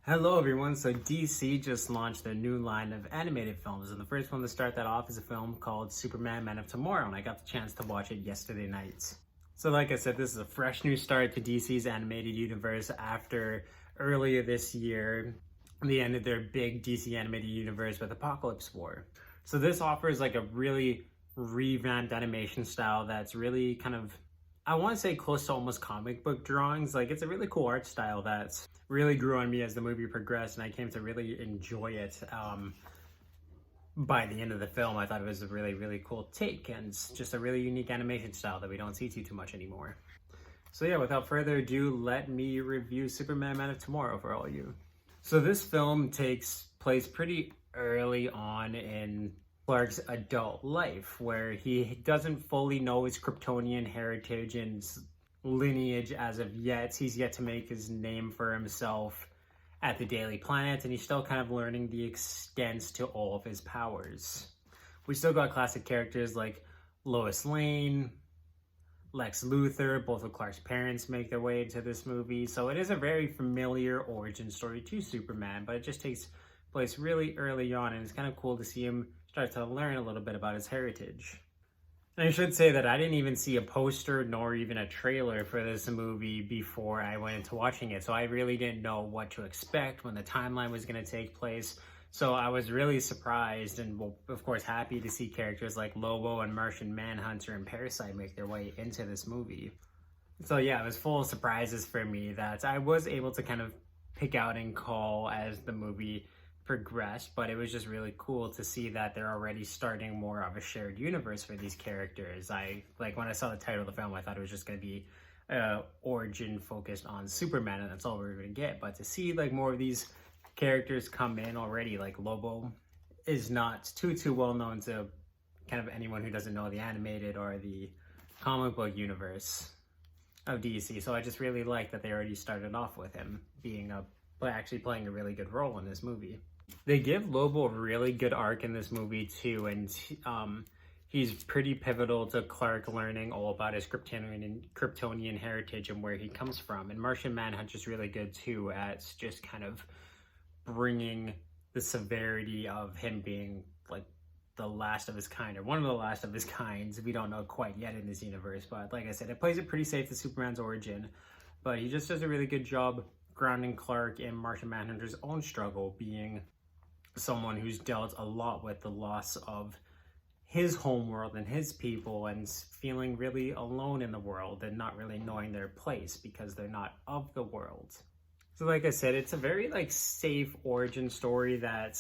Hello everyone, so DC just launched their new line of animated films, and the first one to start that off is a film called Superman Man of Tomorrow, and I got the chance to watch it yesterday night. So like I said, this is a fresh new start to DC's animated universe after earlier this year they ended their big DC animated universe with Apocalypse War. So this offers like a really revamped animation style that's really kind of, I want to say, close to almost comic book drawings. Like, it's a really cool art style that's really grew on me as the movie progressed, and I came to really enjoy it. By the end of the film, I thought it was a really, really cool take, and it's just a really unique animation style that we don't see too much anymore. So yeah, without further ado, let me review Superman Man of Tomorrow for all you. So this film takes place pretty early on in Clark's adult life, where he doesn't fully know his Kryptonian heritage and lineage as of yet. He's yet to make his name for himself at the Daily Planet, and he's still kind of learning the extents to all of his powers. We still got classic characters like Lois Lane, Lex Luthor. Both of Clark's parents make their way into this movie, so it is a very familiar origin story to Superman, but it just takes place really early on, and it's kind of cool to see him start to learn a little bit about his heritage. And I should say that I didn't even see a poster nor even a trailer for this movie before I went into watching it, so I really didn't know what to expect, when the timeline was going to take place. So I was really surprised and, well, of course, happy to see characters like Lobo and Martian Manhunter and Parasite make their way into this movie. So yeah, it was full of surprises for me that I was able to kind of pick out and call as the movie progressed, but it was just really cool to see that they're already starting more of a shared universe for these characters. When I saw the title of the film, I thought it was just going to be origin focused on Superman, and that's all we were going to get. But to see like more of these characters come in already, like Lobo is not too well known to kind of anyone who doesn't know the animated or the comic book universe of DC. So I just really like that they already started off with him being actually playing a really good role in this movie. They give Lobo a really good arc in this movie too, and he's pretty pivotal to Clark learning all about his Kryptonian heritage and where he comes from. And Martian Manhunter is really good too at just kind of bringing the severity of him being like the last of his kind, or one of the last of his kinds. We don't know quite yet in this universe, but like I said, it plays it pretty safe to Superman's origin, but he just does a really good job grounding Clark in Martian Manhunter's own struggle, being someone who's dealt a lot with the loss of his homeworld and his people, and feeling really alone in the world and not really knowing their place because they're not of the world. So like I said, it's a very like safe origin story that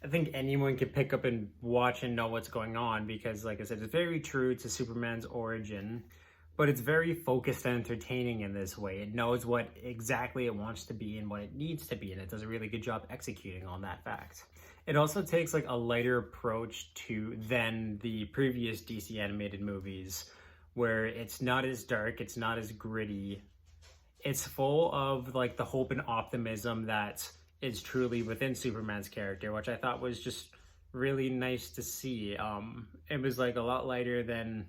I think anyone can pick up and watch and know what's going on, because like I said, it's very true to Superman's origin, but it's very focused and entertaining in this way. It knows what exactly it wants to be and what it needs to be, and it does a really good job executing on that fact. It also takes like a lighter approach than the previous DC animated movies, where it's not as dark, it's not as gritty. It's full of like the hope and optimism that is truly within Superman's character, which I thought was just really nice to see. It was like a lot lighter than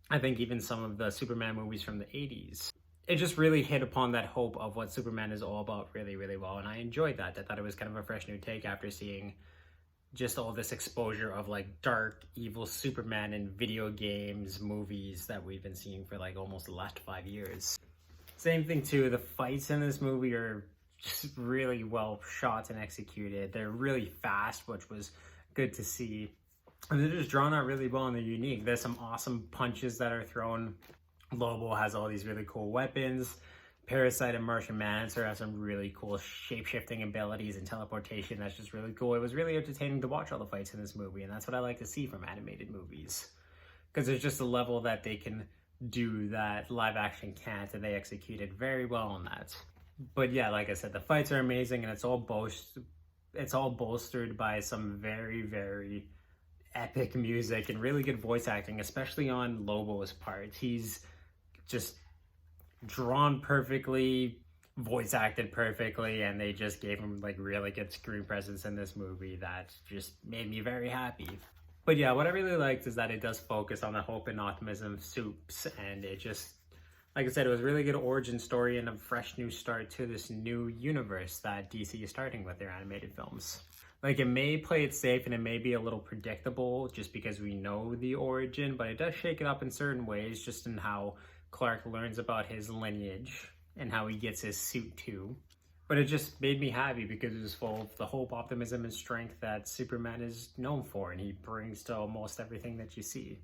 I think even some of the Superman movies from the 80s. It just really hit upon that hope of what Superman is all about really, really well, and I enjoyed that. I thought it was kind of a fresh new take after seeing just all this exposure of like dark, evil Superman in video games, movies that we've been seeing for like almost the last 5 years. Same thing too, the fights in this movie are just really well shot and executed. They're really fast, which was good to see. And they're just drawn out really well, and they're unique. There's some awesome punches that are thrown. Lobo has all these really cool weapons. Parasite and Martian Manhunter have some really cool shape-shifting abilities and teleportation. That's just really cool. It was really entertaining to watch all the fights in this movie, and that's what I like to see from animated movies, because there's just a level that they can do that live action can't, and they executed very well on that. But yeah, like I said, the fights are amazing, and it's all bolstered by some very, very epic music and really good voice acting, especially on Lobo's part. He's just drawn perfectly, voice acted perfectly, and they just gave him like really good screen presence in this movie that just made me very happy. But yeah, what I really liked is that it does focus on the hope and optimism of Supes, and it just Like I said, it was a really good origin story and a fresh new start to this new universe that DC is starting with their animated films. Like, it may play it safe and it may be a little predictable just because we know the origin, but it does shake it up in certain ways, just in how Clark learns about his lineage and how he gets his suit too. But it just made me happy because it was full of the hope, optimism, and strength that Superman is known for, and he brings to almost everything that you see.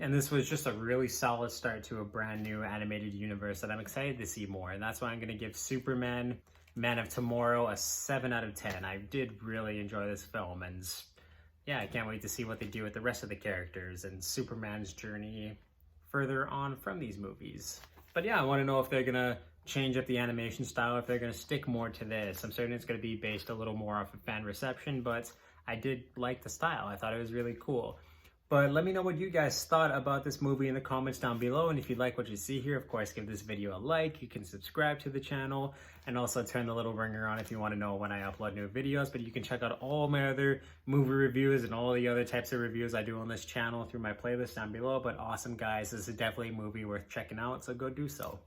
And this was just a really solid start to a brand new animated universe that I'm excited to see more. And that's why I'm going to give Superman Man of Tomorrow a 7 out of 10. I did really enjoy this film, and yeah, I can't wait to see what they do with the rest of the characters and Superman's journey further on from these movies. But yeah, I want to know if they're going to change up the animation style, if they're going to stick more to this. I'm certain it's going to be based a little more off of fan reception, but I did like the style. I thought it was really cool. But let me know what you guys thought about this movie in the comments down below. And if you like what you see here, of course, give this video a like. You can subscribe to the channel and also turn the little ringer on if you want to know when I upload new videos. But you can check out all my other movie reviews and all the other types of reviews I do on this channel through my playlist down below. But awesome, guys. This is definitely a movie worth checking out, so go do so.